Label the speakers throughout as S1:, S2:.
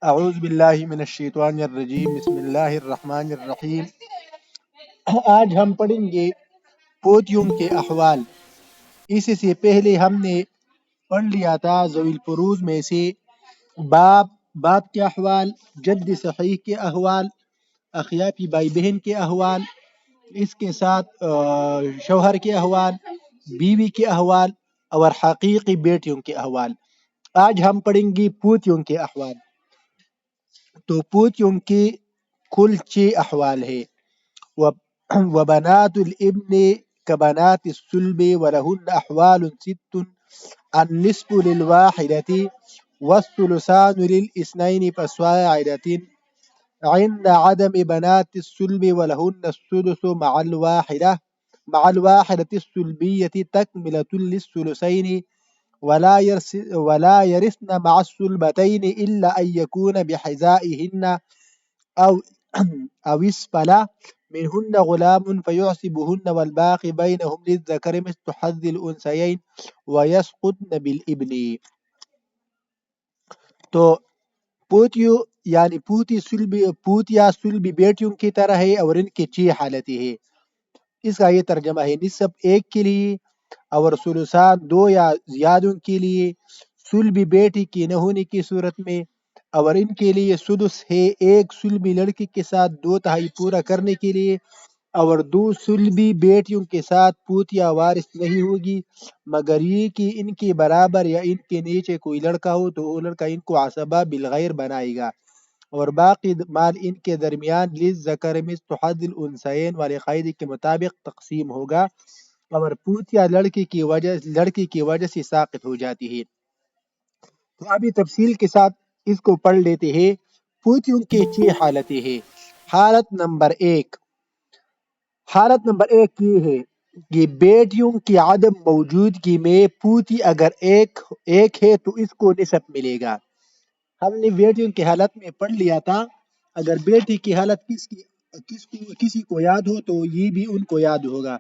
S1: اعوذ باللہ من الشیطان الرجیم، بسم اللہ الرحمن الرحیم۔ آج ہم پڑھیں گے پوتیوں کے احوال۔ اس سے پہلے ہم نے پڑھ لیا تھا ذوی الفروض میں سے باپ کے احوال، جد صحیح کے احوال، اخیافی بھائی بہن کے احوال، اس کے ساتھ شوہر کے احوال، بیوی کے احوال اور حقیقی بیٹیوں کے احوال۔ آج ہم پڑھیں گے پوتیوں کے احوال۔ تو پوتیوں کے کل 6 احوال ہے۔ وبنات الابن كبنات الصلب ولهن أحوال 6: النصف للواحدة والثلثان للاثنين فصاعدة عند عدم بنات الصلب ولهن السدس مع الواحدة الصلبية تكملة للثلثين ولا يرثن مع الصلبتين إلا أن يكون بحذائهن أو اسفل منهن غلام فيعصبهن والباقي بينهم للذكر مثل حظ الأنثيين ويسقطن بالابن۔ تو پوتیو یعنی پوتیا سلبی بیٹیوں کی طرح ہے اور ان کی 6 حالتیں ہیں۔ اس کا یہ ترجمہ ہے: نصف ایک کے لیے اور ثلثان 2 یا زیادوں کے لیے، سلبی بیٹی کی نہ ہونے کی صورت میں، اور ان کے لیے سدس ہے ایک سلبی لڑکی کے ساتھ 2/3 پورا کرنے کے لیے، اور 2 سلبی بیٹیوں کے ساتھ پوتیا وارث نہیں ہوگی مگر یہ کہ ان کے برابر یا ان کے نیچے کوئی لڑکا ہو تو وہ لڑکا ان کو عصبہ بالغیر بنائے گا، اور باقی مال ان کے درمیان للذکر مثل حظ الانثیین والے قاعدے کے مطابق تقسیم ہوگا، اور پوتیا لڑکی کی وجہ سے ساقط ہو جاتی ہے۔ تو ابھی تفصیل کے ساتھ اس کو پڑھ لیتے ہیں۔ پوتیوں کے 6 حالتیں ہیں۔ حالت نمبر 1 یہ ہے کہ بیٹیوں کی عدم موجودگی میں پوتی اگر ایک ہے تو اس کو نصف ملے گا۔ ہم نے بیٹیوں کی حالت میں پڑھ لیا تھا، اگر بیٹی کی حالت کسی کو یاد ہو تو یہ بھی ان کو یاد ہوگا۔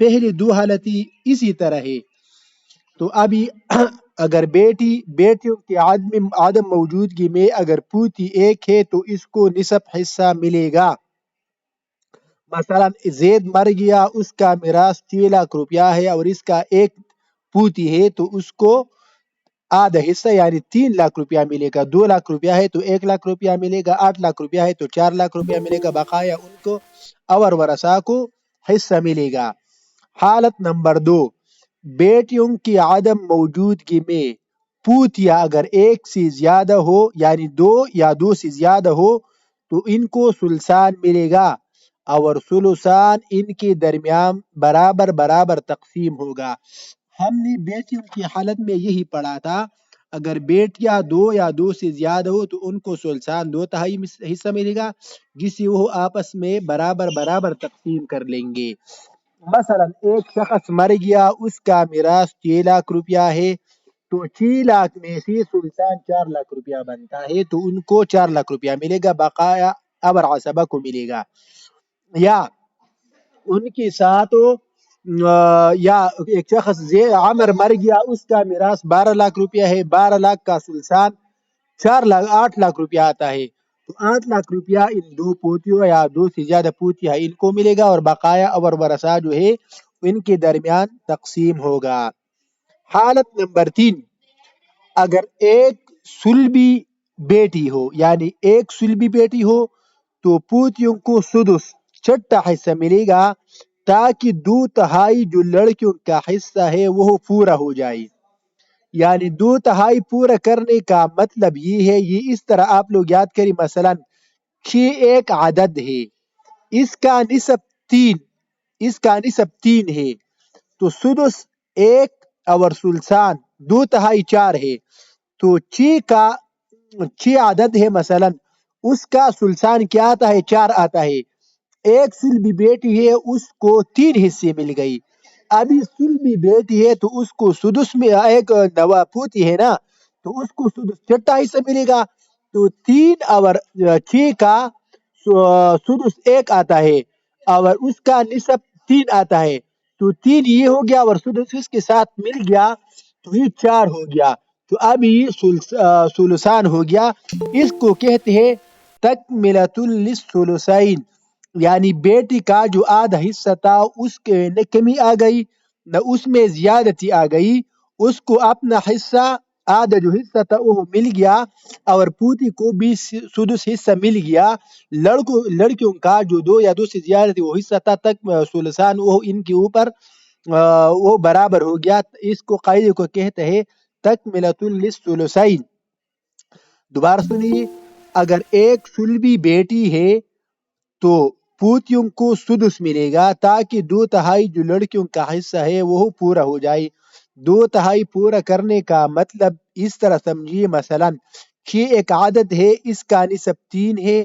S1: پہلی 2 حالتیں اسی طرح ہے۔ تو ابھی اگر بیٹیوں کی عدم موجودگی میں اگر پوتی ایک ہے تو اس کو نصف حصہ ملے گا۔ مثلا زید مر گیا، اس کا میراث 6 لاکھ روپیہ ہے اور اس کا ایک پوتی ہے تو اس کو آدھا حصہ یعنی 3 لاکھ روپیہ ملے گا۔ 2 لاکھ روپیہ ہے تو 1 لاکھ روپیہ ملے گا، 8 لاکھ روپیہ ہے تو 4 لاکھ روپیہ ملے گا، بقایا ان کو اور ورثاء کو حصہ ملے گا۔ حالت نمبر 2، بیٹیوں کی عدم موجودگی میں پوتیا اگر ایک سے زیادہ ہو یعنی 2 یا 2 سے زیادہ ہو تو ان کو ثلثان ملے گا، اور ثلثان ان کے درمیان برابر تقسیم ہوگا۔ ہم نے بیٹیوں کی حالت میں یہی پڑھا تھا، اگر بیٹیاں 2 یا 2 سے زیادہ ہو تو ان کو ثلثان 2/3 حصہ ملے گا، جسے وہ آپس میں برابر تقسیم کر لیں گے۔ مثلا ایک شخص مر گیا، اس کا میراث 6 لاکھ روپیہ ہے تو 6 لاکھ میں سے ثلثان 4 لاکھ روپیہ بنتا ہے تو ان کو 4 لاکھ روپیہ ملے گا، بقایا ابر عصبہ کو ملے گا۔ یا ان کے ساتھ یا ایک شخص عمر مر گیا، اس کا میراث 12 لاکھ روپیہ ہے، 12 لاکھ کا ثلثان 8 لاکھ روپیہ آتا ہے تو 8 لاکھ روپیہ ان 2 پوتیوں یا 2 سے زیادہ پوتیاں ان کو ملے گا، اور بقایا اور ورثاء جو ہے ان کے درمیان تقسیم ہوگا۔ حالت نمبر 3، اگر ایک سلبی بیٹی ہو یعنی ایک سلبی بیٹی ہو تو پوتیوں کو سدس 6 حصہ ملے گا تاکہ 2/3 جو لڑکیوں کا حصہ ہے وہ پورا ہو جائے۔ یعنی 2/3 پورا کرنے کا مطلب یہ ہے، یہ اس طرح آپ لوگ یاد کریں، مثلا 6 ایک عدد ہے، اس کا نصف 3 ہے تو سدس 1 اور ثلثان 2/3 4 ہے تو 6 عدد ہے، مثلا اس کا ثلثان کیا آتا ہے؟ 4 آتا ہے۔ ایک سلبی بیٹی ہے، اس کو 3 حصے مل گئی۔ ابھی سلبی بیٹی ہے تو اس کو سدس میں ایک نوا پوتی ہے نا تو اس کو سدس 6 حصہ ملے گا، تو 3 اور 6 کا سدس 1 آتا ہے اور اس کا نصف 3 آتا ہے تو 3 یہ ہو گیا اور سدس اس کے ساتھ مل گیا تو یہ 4 ہو گیا تو اب یہ ثلثان ہو گیا. اس کو کہتے ہیں تکملۃ للثلثین، یعنی بیٹی کا جو آدھا حصہ تھا اس کے نہ کمی آ گئی نہ اس میں زیادتی آ گئی، اس کو اپنا حصہ آدھا جو حصہ تھا وہ مل گیا، اور پوتی کو بھی سدس حصہ مل گیا. لڑکیوں کا جو دو یا دو سے زیادہ تھی وہ حصہ تھا تک ثلثان، وہ ان کے اوپر وہ برابر ہو گیا. اس کو قاعدے کو کہتے ہیں تکملۃ للثلثین. دوبارہ سنیے، اگر ایک سلبی بیٹی ہے تو پوتیوں کو سدس ملے گا، تاکہ دو تہائی جو لڑکیوں کا حصہ ہے وہ پورا ہو جائے. دو تہائی پورا کرنے کا مطلب اس طرح سمجھیے، مثلا 6 ایک عدد ہے، اس کا نصف 3 ہے،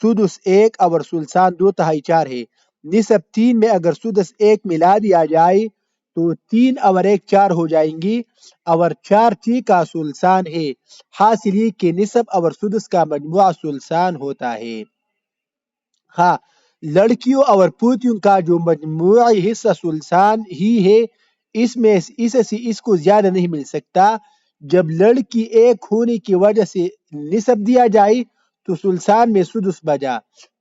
S1: سدس 1 اور ثلثان 2/4 ہے. نصف 3 میں اگر سدس 1 ملا دیا جائے تو 3 اور 1 4 ہو جائیں گی، اور 4 6 کا ثلثان ہے. حاصل یہ کہ نصف اور سدس کا مجموعہ ثلثان ہوتا ہے. ہاں، لڑکیوں اور پوتیوں کا جو مجموعی حصہ ثلثان ہی ہے، اس میں اس کو زیادہ نہیں مل سکتا. جب لڑکی ایک ہونے کی وجہ سے نصف دیا جائے تو ثلثان میں سدس بجا.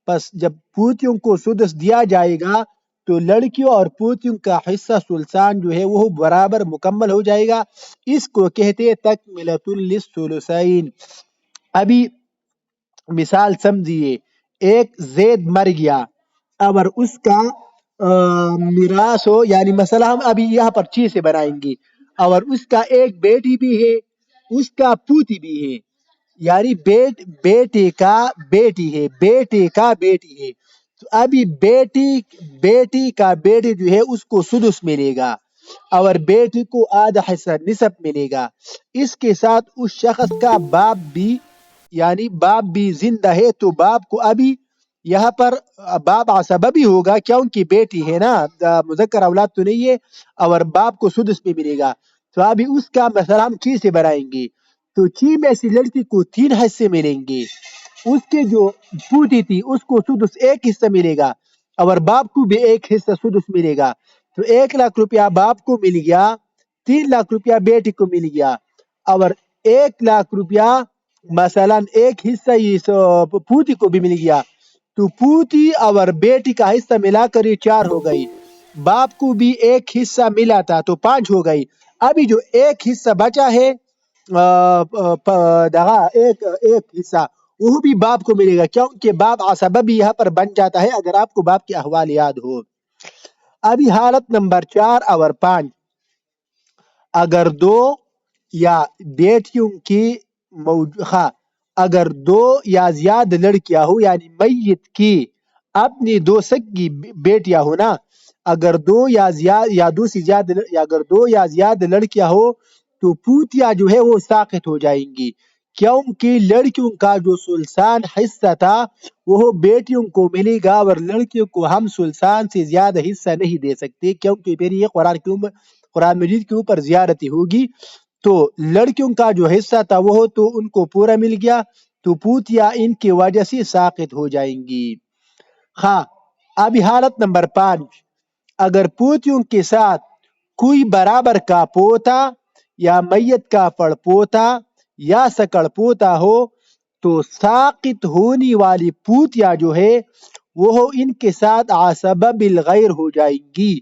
S1: پس جب پوتیوں کو سدس دیا جائے گا تو لڑکیوں اور پوتیوں کا حصہ ثلثان جو ہے وہ برابر مکمل ہو جائے گا. اس کو کہتے ہیں تکملۃ للثلثین. ابھی مثال سمجھیے، ایک زید مر گیا اور اس کا میراث ہو، یعنی مثلا ہم ابھی یہاں پر چیز سے بنائیں گے، اور اس کا ایک بیٹی بھی ہے، اس کا پوتی بھی ہے، یعنی بیٹے کا بیٹی ہے، بیٹے کا بیٹی ہے. تو ابھی بیٹی کا بیٹی جو ہے اس کو سدس ملے گا، اور بیٹی کو آدھا حصہ نصف ملے گا. اس کے ساتھ اس شخص کا باپ بھی زندہ ہے، تو باپ کو ابھی یہاں پر باپ عصبہ ہوگا کیونکہ بیٹی ہے نا، مذکر اولاد تو نہیں ہے، اور باپ کو سدس بھی ملے گا. تو ابھی اس کا مثلا ہم چی سے بنائیں گے، تو چی میں سے لڑکی کو 3 حصے ملیں گے، اس کے جو پوتی تھی اس کو سدس 1 حصہ ملے گا، اور باپ کو بھی 1 حصہ سدس ملے گا. تو 1 لاکھ روپیہ باپ کو مل گیا، 3 لاکھ روپیہ بیٹی کو مل گیا، اور 1 لاکھ روپیہ مثلا 1 حصہ پوتی کو بھی مل گیا. تو پوتی اور بیٹی کا حصہ ملا کر یہ 4 ہو گئی. باپ کو بھی 1 حصہ ملا تھا تو 5 ہو گئی. ابھی جو 1 حصہ بچا ہے، ایک حصہ وہ بھی باپ کو ملے گا، کیونکہ باپ عصبہ بھی یہاں پر بن جاتا ہے اگر آپ کو باپ کے احوال یاد ہو. ابھی حالت نمبر 4 اور 5، اگر دو یا بیٹیوں کی اگر 2 یا زیادہ لڑکیاں ہو، یعنی میت کی اپنی 2 سکی بیٹیاں ہو نا، اگر دو یا زیادہ لڑکیاں ہو تو پوتیاں جو ہے وہ ساقط ہو جائیں گی، کیونکہ لڑکیوں کا جو ثلثان حصہ تھا وہ بیٹیوں کو ملے گا، اور لڑکیوں کو ہم ثلثان سے زیادہ حصہ نہیں دے سکتے، کیونکہ پھر یہ قرآن مجید کے اوپر زیادتی ہوگی. تو لڑکیوں کا جو حصہ تھا وہ تو ان کو پورا مل گیا، تو پوتیاں ان کی وجہ سے ساقط ہو جائیں گی. ہاں، ابھی حالت نمبر 5، اگر پوتیوں کے ساتھ کوئی برابر کا پوتا یا میت کا پڑ پوتا یا سکڑ پوتا ہو تو ساقط ہونے والی پوتیاں جو ہے وہ ان کے ساتھ عصبہ بالغیر ہو جائیں گی.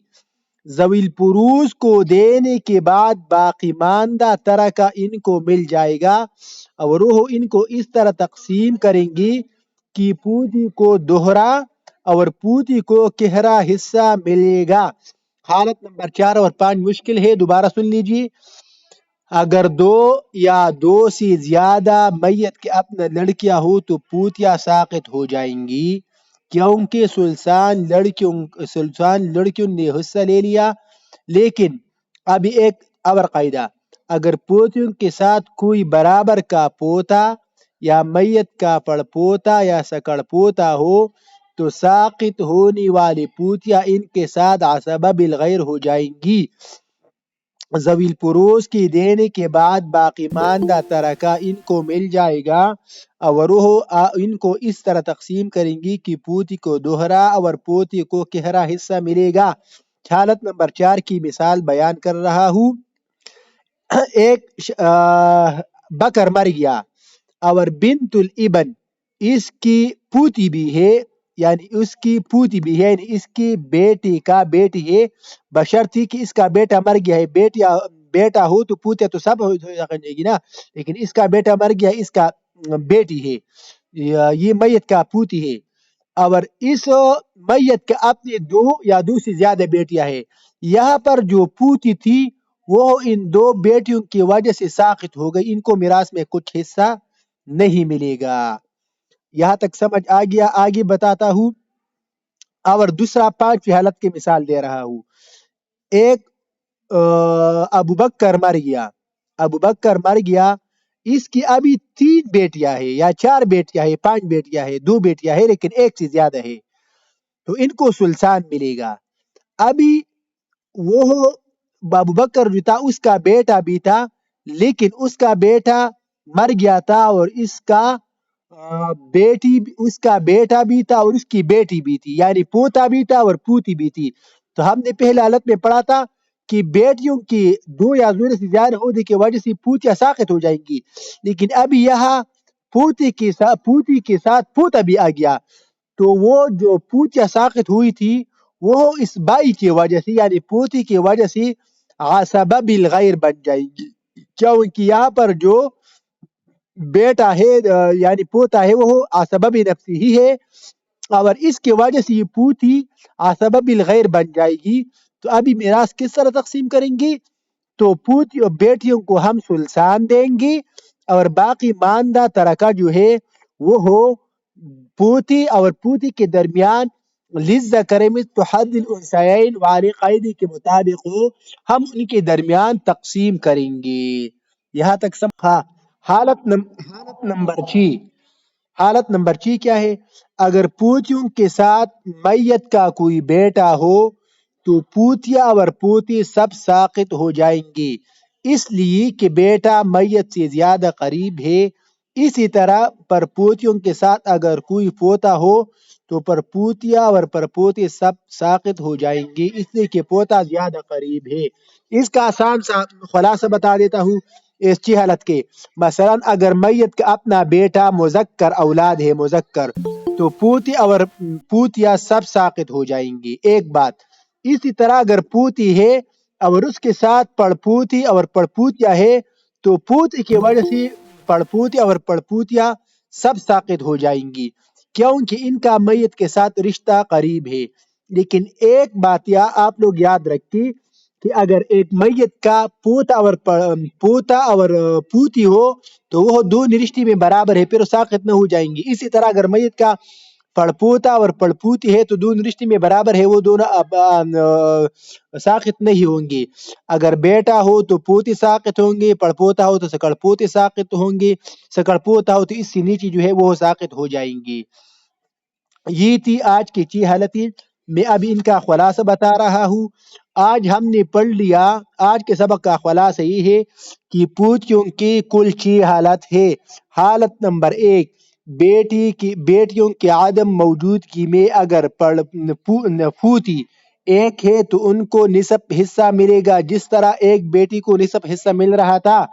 S1: ذوی الفروض کو دینے کے بعد باقی ماندہ ترکہ ان کو مل جائے گا، اور وہ ان کو اس طرح تقسیم کریں گی کہ پوتی کو دوہرا اور پوتی کو کہرا حصہ ملے گا. حالت نمبر 4 اور 5 مشکل ہے، دوبارہ سن لیجیے. اگر 2 یا 2 سے زیادہ میت کے اپنا لڑکیاں ہو تو پوتیاں ساقط ہو جائیں گی، کیونکہ سلطان لڑکیوں نے حصہ لے لیا. لیکن ابھی ایک اور قاعدہ، اگر پوتیوں کے ساتھ کوئی برابر کا پوتا یا میت کا پڑ پوتا یا سکڑ پوتا ہو تو ساقط ہونے والی پوتیاں ان کے ساتھ عصبہ بالغیر ہو جائیں گی. ذوی الفروض کی دینے کے بعد باقی ماندہ ترکہ ان کو مل جائے گا، اور وہ ان کو اس طرح تقسیم کریں گی کہ پوتی کو دوہرا اور پوتی کو کہرا حصہ ملے گا. حالت نمبر 4 کی مثال بیان کر رہا ہوں. ایک بکر مر گیا اور بنت الابن اس کی پوتی بھی ہے، یعنی اس کی پوتی بھی ہے، یعنی اس کی بیٹی کا بیٹی ہے، بشرطی کہ اس کا بیٹا مر گیا ہے، بیٹا ہو تو پوتے تو سب ہو جائے گی نا، لیکن اس کا بیٹا مر گیا، اس کا بیٹی ہے، یہ میت کا پوتی ہے، اور اس میت کے اپنے دو یا دو سے زیادہ بیٹیاں ہیں، یہاں پر جو پوتی تھی وہ ان دو بیٹیوں کی وجہ سے ساقط ہو گئی، ان کو میراث میں کچھ حصہ نہیں ملے گا۔ یہاں تک سمجھ آ گیا؟ آگے بتاتا ہوں، اور دوسرا پانچویں حالت کی مثال دے رہا ہوں۔ ایک ابو بکر مر گیا، ابو بکر مر گیا، اس کی ابھی تین بیٹیاں ہیں یا چار بیٹیاں ہیں، پانچ بیٹیاں ہیں، دو بیٹیاں ہیں لیکن ایک سے زیادہ ہے، تو ان کو سلطان ملے گا۔ ابھی وہ ابو بکر جو تھا اس کا بیٹا بھی تھا، لیکن اس کا بیٹا مر گیا تھا، اور اس کا اس کا بیٹا بھی تھا اور اس کی بیٹی بھی تھی، یعنی پوتا بھی تھا اور پوتی بھی تھی۔ تو ہم نے پہلے حالت میں پڑھا تھا کہ بیٹیوں کی دو یا دو سے زیادہ ہونے کی وجہ سے پوتیاں ساقط ہو جائیں گی، لیکن ابھی یہاں پوتی کے ساتھ پوتا بھی آ گیا، تو وہ جو پوتیاں ساقط ہوئی تھی وہ اس بائی کی وجہ سے یعنی پوتی کی وجہ سے عصبہ بالغیر بن جائے گی، کیونکہ یہاں پر جو بیٹا ہے یعنی پوتا ہے وہ عصبہ بنفسی ہی ہے، اور اس کی وجہ سے یہ پوتی عصبہ بالغیر بن جائے گی، تو ابھی میراث کس طرح تقسیم کریں گے؟ تو پوتی اور بیٹیوں کو ہم سلسان دیں گے، اور باقی ماندہ ترکہ جو ہے وہ ہو پوتی اور پوتی کے درمیان للذکر مثل حظ الانثیین والے قاعدے کے مطابق ہو، ہم ان کے درمیان تقسیم کریں گے۔ یہاں تک سب ہاں۔ حالت نمبر 6، حالت نمبر 6 کیا ہے؟ اگر پوتیوں کے ساتھ میت کا کوئی بیٹا ہو تو پوتیا اور پوتی سب ساقط ہو جائیں گے، اس لیے کہ بیٹا میت سے زیادہ قریب ہے۔ اسی طرح پرپوتیوں کے ساتھ اگر کوئی پوتا ہو تو پرپوتیا اور پرپوتی سب ساقط ہو جائیں گے، اس لیے کہ پوتا زیادہ قریب ہے۔ اس کا آسان سا خلاصہ بتا دیتا ہوں اس 6 حالت کے۔ مثلا اگر میت کا اپنا بیٹا مذکر اولاد ہے، مذکر، تو پوتی اور پوتیا سب ساقط ہو جائیں گی، ایک بات۔ اسی طرح اگر پوتی ہے اور اس کے ساتھ پڑپوتی اور پڑپوتیا ہے تو پوتی کی وجہ سے پڑپوتی اور پڑپوتیا سب ساقط ہو جائیں گی، کیونکہ ان کا میت کے ساتھ رشتہ قریب ہے۔ لیکن ایک بات آپ لوگ یاد رکھیں کہ اگر ایک میت کا پوتا اور پوتی ہو تو وہ دونوں رشتے میں برابر ہے، پھر وہ ساقط نہ ہو جائیں گی۔ اسی طرح اگر میت کا پڑپوتا اور پڑپوتی ہے تو دونوں رشتے میں برابر ہے، وہ دونوں ساقط نہیں ہوں گے۔ اگر بیٹا ہو تو پوتی ساقط ہوں گے، پڑپوتا ہو تو سکڑ پوتی ساقط ہوں گے، سکڑ پوتا ہو تو اس سے نیچے جو ہے وہ ساقط ہو جائیں گے۔ یہ تھی آج کی 6 حالتیں، میں ابھی ان کا خلاصہ بتا رہا ہوں۔ آج ہم نے پڑھ لیا، آج کے سبق کا خلاصہ یہ ہے کہ پوتیوں کی کل 6 حالت ہے۔ حالت نمبر 1، بیٹیوں کی عدم موجودگی میں اگر پوتی ایک ہے تو ان کو نصف حصہ ملے گا، جس طرح ایک بیٹی کو نصف حصہ مل رہا تھا۔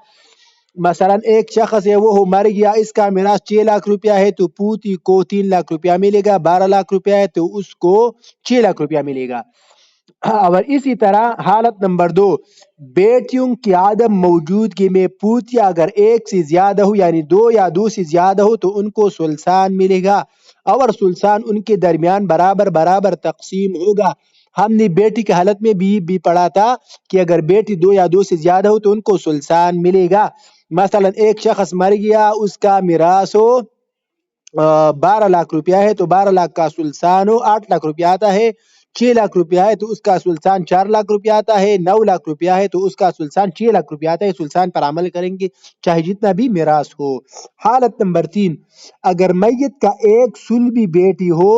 S1: مثلا ایک شخص ہے وہ مر گیا، اس کا میراث 6 لاکھ روپیہ ہے تو پوتی کو 3 لاکھ روپیہ ملے گا، 12 لاکھ روپیہ ہے تو اس کو 6 لاکھ روپیہ ملے گا۔ اور اسی طرح حالت نمبر 2، بیٹیوں کی عدم موجودگی میں پوتیاں اگر ایک سے زیادہ ہو یعنی 2 یا 2 سے زیادہ ہو تو ان کو سلسان ملے گا، اور سلسان ان کے درمیان برابر برابر تقسیم ہوگا۔ ہم نے بیٹی کی حالت میں بھی پڑھا تھا کہ اگر بیٹی 2 یا 2 سے زیادہ ہو تو ان کو سلسان ملے گا۔ مثلا ایک شخص مر گیا، اس کا میراث ہو 12 لاکھ روپیہ ہے تو 12 لاکھ کا سلسان ہو 8 لاکھ روپیہ آتا ہے، 6 لاکھ روپیہ ہے تو اس کا سلسان 4 لاکھ روپیہ آتا ہے، 9 لاکھ روپیہ ہے تو اس کا سلسان 6 لاکھ روپیہ آتا ہے۔ سلسان پر عمل کریں گے چاہے جتنا بھی میراث ہو۔ حالت نمبر 3، اگر میت کا ایک سلبی بیٹی ہو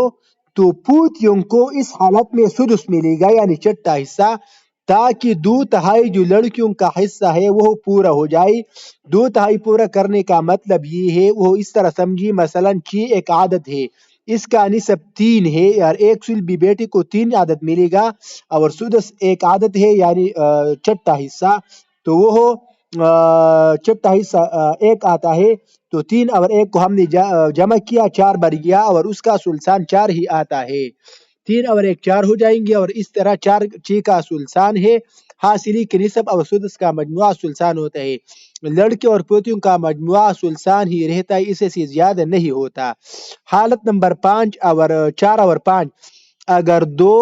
S1: تو پوتیوں کو اس حالت میں سدس ملے گا یعنی چھٹا حصہ، تاکہ 2/3 جو لڑکیوں کا حصہ ہے وہ پورا ہو جائے۔ 2/3 پورا کرنے کا مطلب یہ ہے، وہ اس طرح سمجھی، مثلا 6 ایک عادت ہے، اس کا نصب 3 ہے، اور ایک سلبی بیٹی کو 3 عادت ملے گا، اور سدس ایک عادت ہے یعنی چھٹا حصہ، تو وہ چپٹا حصہ ایک آتا ہے، تو 3 اور 1 کو ہم نے جمع کیا، 4 بن گیا، اور اس کا سلسان 4 ہی آتا ہے۔ 3 اور 1 4 ہو جائیں گے، اور اس طرح 4 6 کا سلسان ہے۔ حاصلی کے نصب اور سدس کا مجموعہ سلسان ہوتا ہے۔ لڑکے اور پوتیوں کا مجموعہ سلسان ہی رہتا ہے، اسے سے زیادہ نہیں ہوتا۔ حالت نمبر 4 اور 5، اگر دو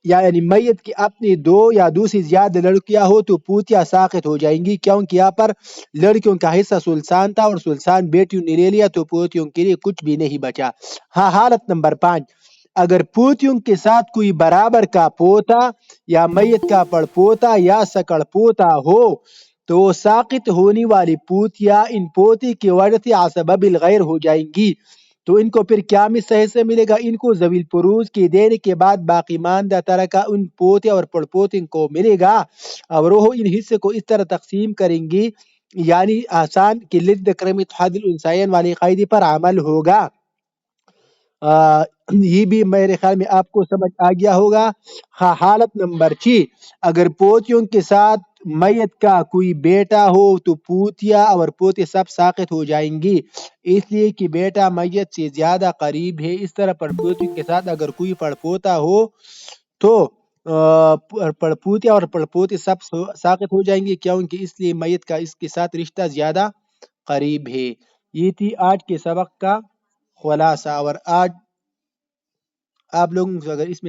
S1: یعنی میت کی اپنی 2 یا 2 سے زیادہ لڑکیاں ہو تو پوتیاں ساقط ہو جائیں گی، کیونکہ یہاں پر لڑکیوں کا حصہ سلسان تھا اور سلسان بیٹیوں نے لے لیا، تو پوتیوں کے لیے کچھ بھی نہیں بچا۔ ہاں، حالت نمبر 5، اگر پوتیوں کے ساتھ کوئی برابر کا پوتا یا میت کا پڑ پوتا یا سکڑ پوتا ہو تو وہ ساقط ہونے والی پوتیاں ان پوتی کی وجہ عصبہ بالغیر ہو جائیں گی، تو ان کو پھر کیا حصہ ملے گا؟ ان کو ذوی الفروض کے دینے کے بعد باقی ماندہ ترکہ ان پوتے اور پڑ پوتین کو ملے گا، اور وہ ان حصے کو اس طرح تقسیم کریں گی، یعنی آسان کہ للذکر مثل حظ الانثیین والی قاعدے پر عمل ہوگا۔ یہ بھی میرے خیال میں آپ کو سمجھ آ گیا ہوگا۔ ہاں، حالت نمبر 6، اگر پوتیوں کے ساتھ میت کا کوئی بیٹا ہو تو پوتیا اور پوتے سب ساقط ہو جائیں گی، اس لیے کہ بیٹا میت سے زیادہ قریب ہے۔ اس طرح پڑپوتیوں کے ساتھ اگر کوئی پڑپوتا ہو تو پڑپوتیا اور پڑپوتے سب ساقط ہو جائیں گے، کیونکہ اس لیے میت کا اس کے ساتھ رشتہ زیادہ قریب ہے۔ یہ تھی آج کے سبق کا خلاصہ، اور آج آپ لوگوں کو اگر اس میں